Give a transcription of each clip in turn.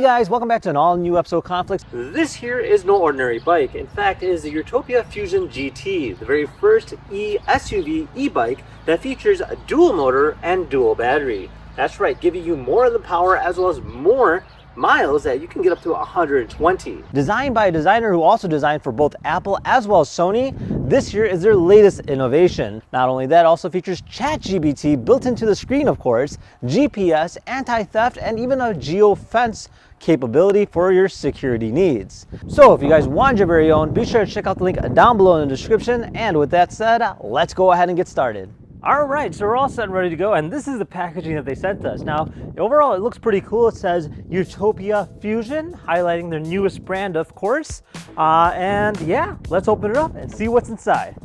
guys, welcome back to an all new episode of KhanFlicks. This here is no ordinary bike. In fact, it is the Urtopia Fusion GT, the very first SUV e-bike that features a dual motor and dual battery. That's right, giving you more of the power as well as more miles that you can get up to 120. Designed by a designer who also designed for both Apple as well as Sony, this here is their latest innovation. Not only that, it also features ChatGPT built into the screen, of course, GPS, anti-theft, and even a geo-fence capability for your security needs. So if you guys want your very own, be sure to check out the link down below in the description. And with that said, let's go ahead and get started. All right, so we're all set and ready to go, and this is the packaging that they sent us. Now, overall, it looks pretty cool. It says Urtopia Fusion, highlighting their newest brand, of course. And yeah, let's open it up and see what's inside.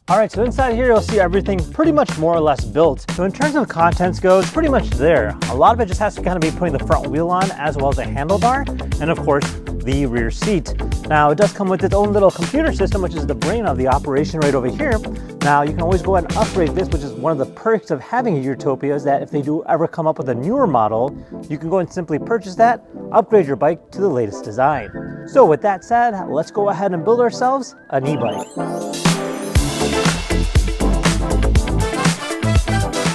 All right, so inside here, you'll see everything pretty much more or less built. So in terms of contents go, it's pretty much there. A lot of it just has to kind of be putting the front wheel on as well as a handlebar, and of course, the rear seat. Now, it does come with its own little computer system, which is the brain of the operation right over here. Now, you can always go ahead and upgrade this, which is one of the perks of having a Urtopia, is that if they do ever come up with a newer model, you can go and simply purchase that, upgrade your bike to the latest design. So with that said, let's go ahead and build ourselves an e-bike.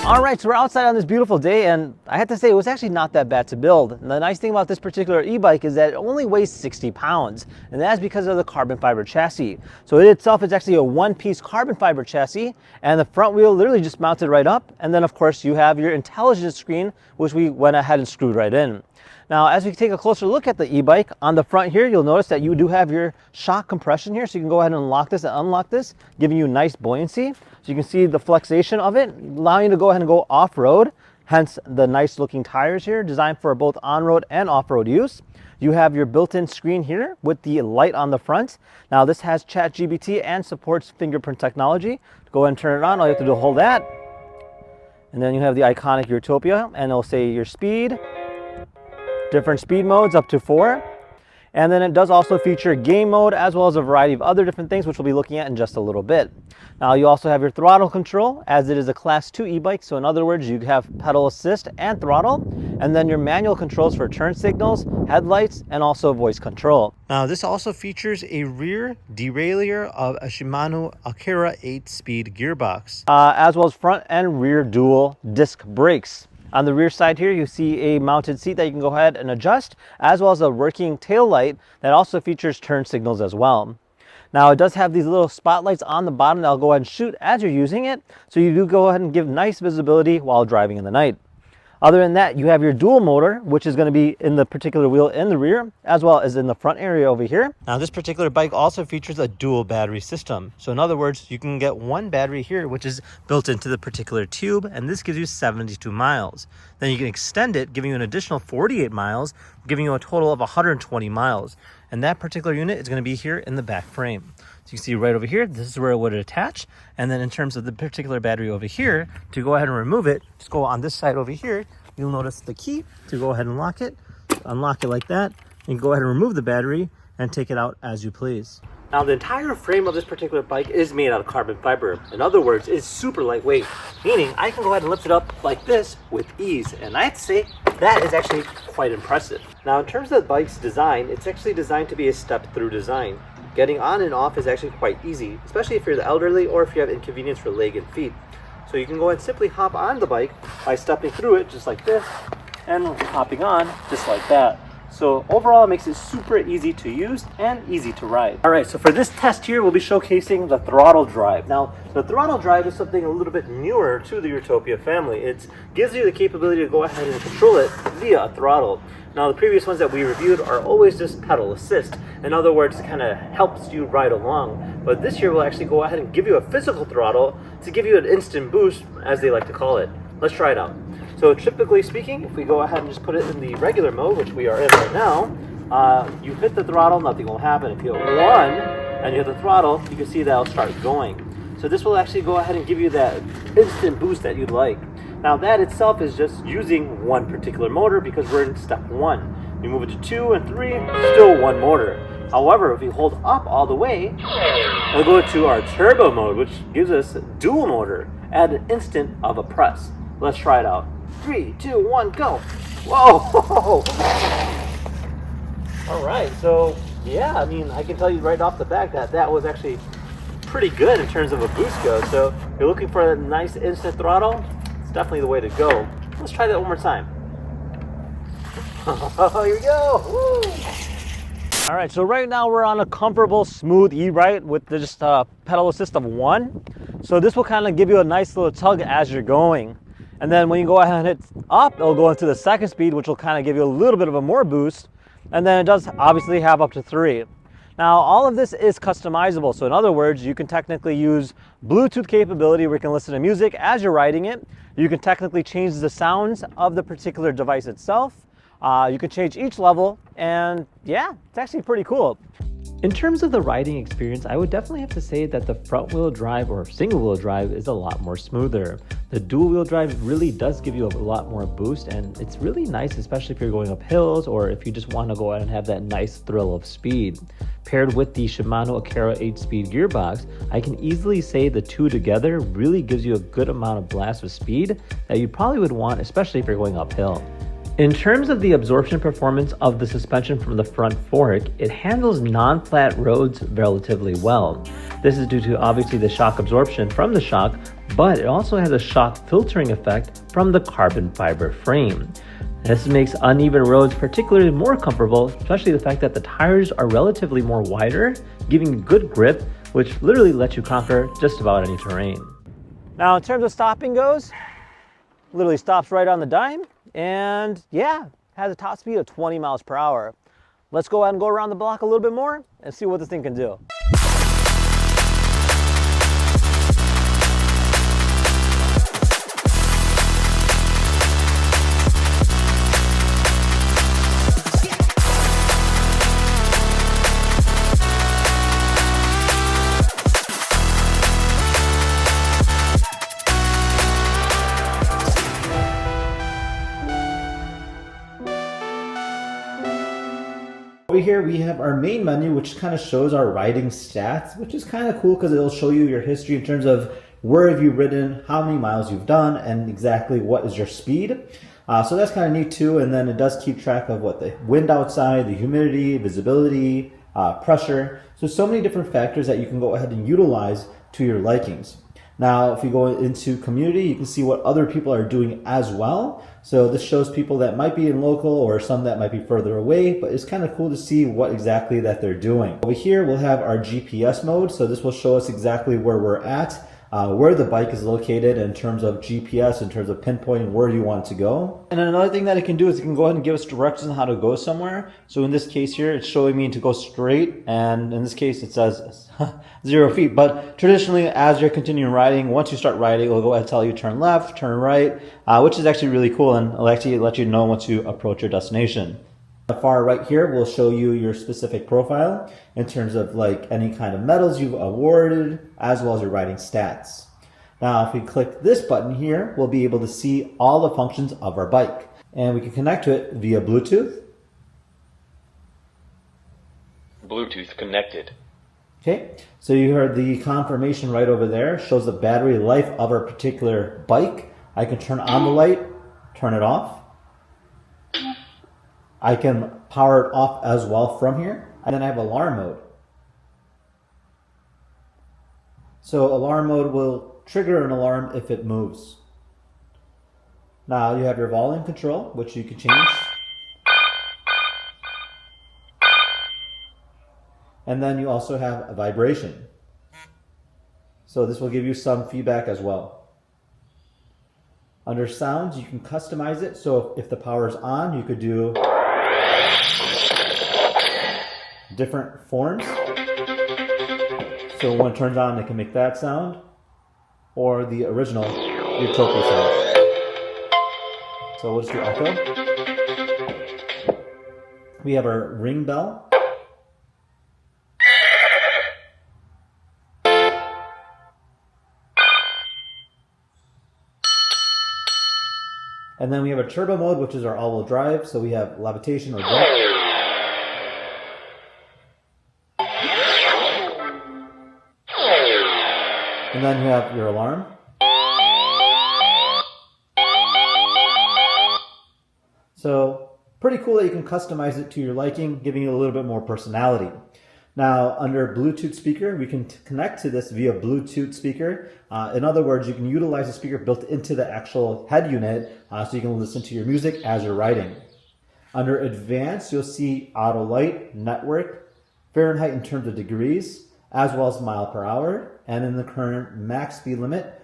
All right, so we're outside on this beautiful day, and I have to say it was actually not that bad to build. And the nice thing about this particular e-bike is that it only weighs 60 pounds, and that's because of the carbon fiber chassis. So it itself is actually a one-piece carbon fiber chassis, and the front wheel literally just mounted right up. And then of course you have your intelligence screen, which we went ahead and screwed right in. Now, as we take a closer look at the e-bike, on the front here, you'll notice that you do have your shock compression here, so you can go ahead and lock this and unlock this, giving you nice buoyancy. So you can see the flexation of it, allowing you to go ahead and go off-road, hence the nice looking tires here, designed for both on-road and off-road use. You have your built-in screen here with the light on the front. Now, this has ChatGPT and supports fingerprint technology. To go ahead and turn it on, all you have to do is hold that. And then you have the iconic Urtopia, and it'll say your speed, different speed modes up to 4. And then it does also feature game mode as well as a variety of other different things, which we'll be looking at in just a little bit. Now, you also have your throttle control, as it is a class 2 e-bike. So in other words, you have pedal assist and throttle, and then your manual controls for turn signals, headlights, and also voice control. Now, this also features a rear derailleur of a Shimano Akira 8-speed gearbox, as well as front and rear dual disc brakes. On the rear side here, you see a mounted seat that you can go ahead and adjust, as well as a working tail light that also features turn signals as well. Now, it does have these little spotlights on the bottom that'll go ahead and shoot as you're using it, so you do go ahead and give nice visibility while driving in the night. Other than that, you have your dual motor, which is going to be in the particular wheel in the rear, as well as in the front area over here. Now, this particular bike also features a dual battery system. So in other words, you can get one battery here, which is built into the particular tube, and this gives you 72 miles. Then you can extend it, giving you an additional 48 miles, giving you a total of 120 miles. And that particular unit is going to be here in the back frame. So you see right over here, this is where it would attach. And then in terms of the particular battery over here, to go ahead and remove it, just go on this side over here. You'll notice the key to go ahead and lock it. Unlock it like that. And go ahead and remove the battery and take it out as you please. Now, the entire frame of this particular bike is made out of carbon fiber. In other words, it's super lightweight, meaning I can go ahead and lift it up like this with ease. And I have to say, that is actually quite impressive. Now, in terms of the bike's design, it's actually designed to be a step-through design. Getting on and off is actually quite easy, especially if you're the elderly or if you have inconvenience for leg and feet. So you can go ahead and simply hop on the bike by stepping through it just like this and hopping on just like that. So overall, it makes it super easy to use and easy to ride. All right, so for this test here, we'll be showcasing the Throttle Drive. Now, the Throttle Drive is something a little bit newer to the Urtopia family. It gives you the capability to go ahead and control it via a throttle. Now, the previous ones that we reviewed are always just pedal assist. In other words, it kind of helps you ride along. But this year, we'll actually go ahead and give you a physical throttle to give you an instant boost, as they like to call it. Let's try it out. So typically speaking, if we go ahead and just put it in the regular mode, which we are in right now, you hit the throttle, nothing will happen. If you hit 1 and you hit the throttle, you can see that it'll start going. So this will actually go ahead and give you that instant boost that you'd like. Now, that itself is just using one particular motor because we're in step 1. We move it to 2 and 3, still one motor. However, if we hold up all the way, we'll go to our turbo mode, which gives us dual motor at an instant of a press. Let's try it out. 3, 2, 1, go. Whoa! All right, so yeah, I mean, I can tell you right off the bat that that was actually pretty good in terms of a boost goes. So if you're looking for a nice instant throttle, it's definitely the way to go. Let's try that one more time. Oh, here we go. Woo! All right, so right now we're on a comfortable, smooth e-ride with just pedal assist of 1. So this will kind of give you a nice little tug as you're going. And then when you go ahead and hit up, it'll go into the second speed, which will kind of give you a little bit of a more boost. And then it does obviously have up to 3. Now, all of this is customizable. So in other words, you can technically use Bluetooth capability where you can listen to music as you're riding it. You can technically change the sounds of the particular device itself. You can change each level, and yeah, it's actually pretty cool. In terms of the riding experience, I would definitely have to say that the front wheel drive or single wheel drive is a lot more smoother. The dual wheel drive really does give you a lot more boost, and it's really nice, especially if you're going up hills or if you just want to go out and have that nice thrill of speed. Paired with the Shimano Akera 8-speed gearbox, I can easily say the two together really gives you a good amount of blast of speed that you probably would want, especially if you're going uphill. In terms of the absorption performance of the suspension from the front fork, it handles non-flat roads relatively well. This is due to obviously the shock absorption from the shock, but it also has a shock filtering effect from the carbon fiber frame. This makes uneven roads particularly more comfortable, especially the fact that the tires are relatively more wider, giving good grip, which literally lets you conquer just about any terrain. Now in terms of stopping goes, literally stops right on the dime. And yeah, has a top speed of 20 miles per hour. Let's go ahead and go around the block a little bit more and see what this thing can do. Over here we have our main menu, which kind of shows our riding stats, which is kind of cool because it'll show you your history in terms of where have you ridden, how many miles you've done, and exactly what is your speed. So that's kind of neat too. And then it does keep track of what the wind outside, the humidity, visibility, pressure. So many different factors that you can go ahead and utilize to your likings. Now, if you go into community, you can see what other people are doing as well. So this shows people that might be in local or some that might be further away, but it's kind of cool to see what exactly that they're doing. Over here, we'll have our GPS mode. So this will show us exactly where we're at, where the bike is located in terms of GPS, in terms of pinpointing where you want to go. And then another thing that it can do is it can go ahead and give us directions on how to go somewhere. So in this case here, it's showing me to go straight. And in this case, it says 0 feet. But traditionally, as you're continuing riding, once you start riding, it'll go ahead and tell you turn left, turn right, which is actually really cool. And it'll actually let you know once you approach your destination. The far right here will show you your specific profile in terms of like any kind of medals you've awarded, as well as your riding stats. Now, if we click this button here, we'll be able to see all the functions of our bike. And we can connect to it via Bluetooth. Bluetooth connected. Okay, so you heard the confirmation right over there. Shows the battery life of our particular bike. I can turn on the light, turn it off. I can power it off as well from here. And then I have alarm mode. So alarm mode will trigger an alarm if it moves. Now you have your volume control, which you can change. And then you also have a vibration. So this will give you some feedback as well. Under sounds, you can customize it. So if the power is on, you could do different forms. So when it turns on, it can make that sound, or the original Urtopia sound. So we'll just do echo. We have our ring bell. And then we have a turbo mode, which is our all-wheel drive. So we have levitation or drift. And then you have your alarm. So pretty cool that you can customize it to your liking, giving you a little bit more personality. Now, under Bluetooth speaker, we can connect to this via Bluetooth speaker. In other words, you can utilize the speaker built into the actual head unit so you can listen to your music as you're riding. Under Advanced, you'll see auto light, network, Fahrenheit in terms of degrees, as well as mile per hour, and in the current max speed limit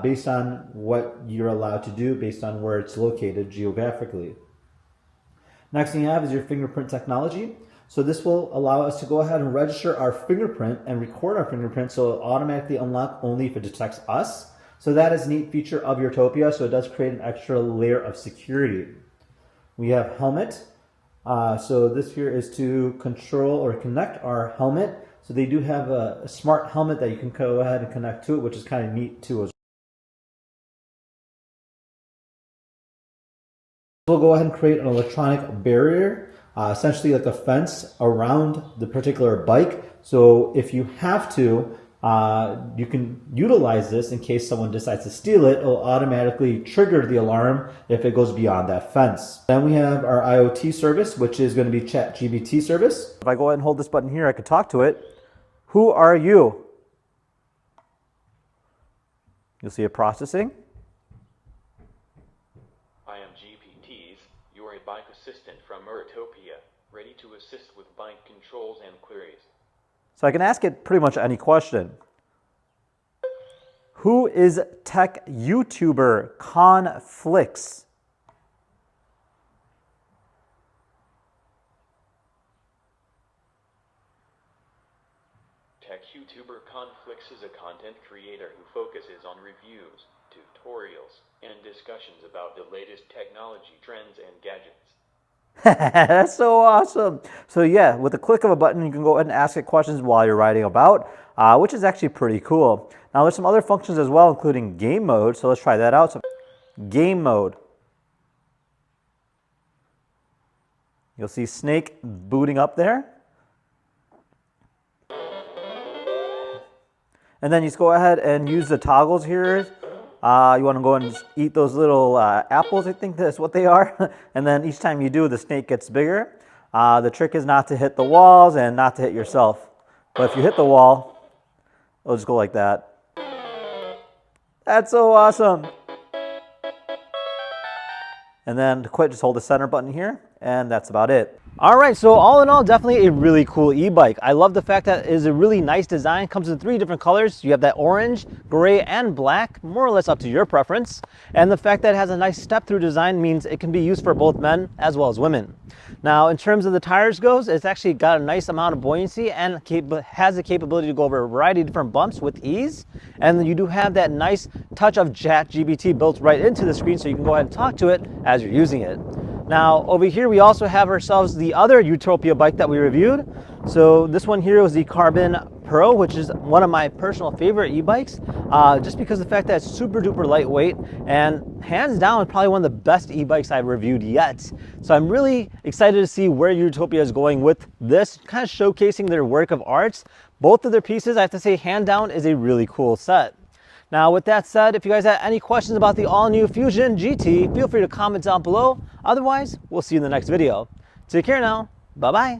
based on what you're allowed to do based on where it's located geographically. Next thing you have is your fingerprint technology. So this will allow us to go ahead and register our fingerprint and record our fingerprint so it'll automatically unlock only if it detects us. So that is a neat feature of Urtopia, so it does create an extra layer of security. We have helmet. So this here is to control or connect our helmet. So they do have a smart helmet that you can go ahead and connect to it, which is kind of neat too as well. We'll go ahead and create an electronic barrier, essentially like a fence around the particular bike. So if you have to, you can utilize this in case someone decides to steal it. It'll automatically trigger the alarm if it goes beyond that fence. Then we have our IOT service, which is going to be ChatGPT service. If I go ahead and hold this button here, I could talk to it. Who are you? You'll see it processing. I am GPTs. You are a bike assistant from Urtopia, ready to assist with bike controls and queries. So I can ask it pretty much any question. Who is tech YouTuber KhanFlicks? Tech YouTuber KhanFlicks is a content creator who focuses on reviews, tutorials, and discussions about the latest technology trends and gadgets. That's so awesome. So yeah, with the click of a button, you can go ahead and ask it questions while you're riding about, which is actually pretty cool. Now there's some other functions as well, including game mode. So let's try that out. So game mode. You'll see Snake booting up there. And then you just go ahead and use the toggles here. You want to go and just eat those little apples, I think that's what they are. And then each time you do, the snake gets bigger. The trick is not to hit the walls and not to hit yourself. But if you hit the wall, it'll just go like that. That's so awesome. And then to quit, just hold the center button here, and that's about it. All right, so all in all, definitely a really cool e-bike. I love the fact that it is a really nice design. Comes in 3 different colors. You have that orange, gray, and black, more or less up to your preference. And the fact that it has a nice step-through design means it can be used for both men as well as women. Now, in terms of the tires goes, it's actually got a nice amount of buoyancy and has the capability to go over a variety of different bumps with ease. And you do have that nice touch of ChatGPT built right into the screen, so you can go ahead and talk to it as you're using it. Now over here we also have ourselves the other Urtopia bike that we reviewed. So this one here was the Carbon Pro, which is one of my personal favorite e-bikes, just because of the fact that it's super duper lightweight and hands down probably one of the best e-bikes I've reviewed yet. So I'm really excited to see where Urtopia is going with this, kind of showcasing their work of arts. Both of their pieces, I have to say, hand down, is a really cool set. Now, with that said, if you guys have any questions about the all-new Fusion GT, feel free to comment down below. Otherwise, we'll see you in the next video. Take care now. Bye-bye.